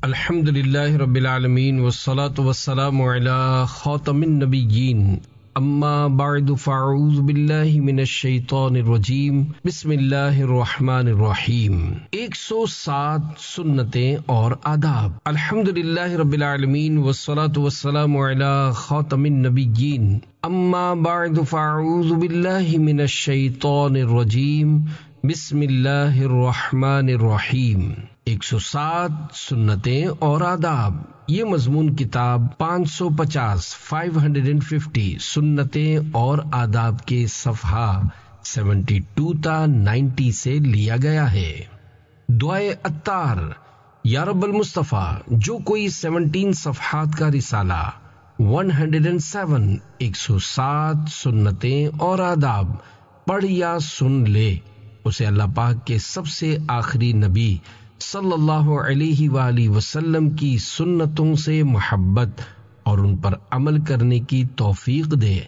الحمد للہ رب العالمین والصلاة والسلام علی خاتم النبیین اما بعد فاعوذ باللہ من الشیطان الرجیم بسم اللہ الرحمن الرحیم 107 سنتیں اور آداب۔ الحمد للہ رب العالمین والصلاة والسلام علی خاتم النبیین اما بعد فاعوذ باللہ من الشیطان الرجیم بسم اللہ الرحمن الرحیم 107 سنتیں اور آداب۔ یہ مضمون کتاب 550 سنتیں اور آداب کے صفحہ 72 تا 90 سے لیا گیا ہے۔ دعائے عطار، یا رب المصطفیٰ، جو کوئی 17 صفحات کا رسالہ 107 سنتیں اور آداب پڑھ یا سن لے، اسے اللہ پاک کے سب سے آخری نبی صلی اللہ علیہ وآلہ وسلم کی سنتوں سے محبت اور ان پر عمل کرنے کی توفیق دے۔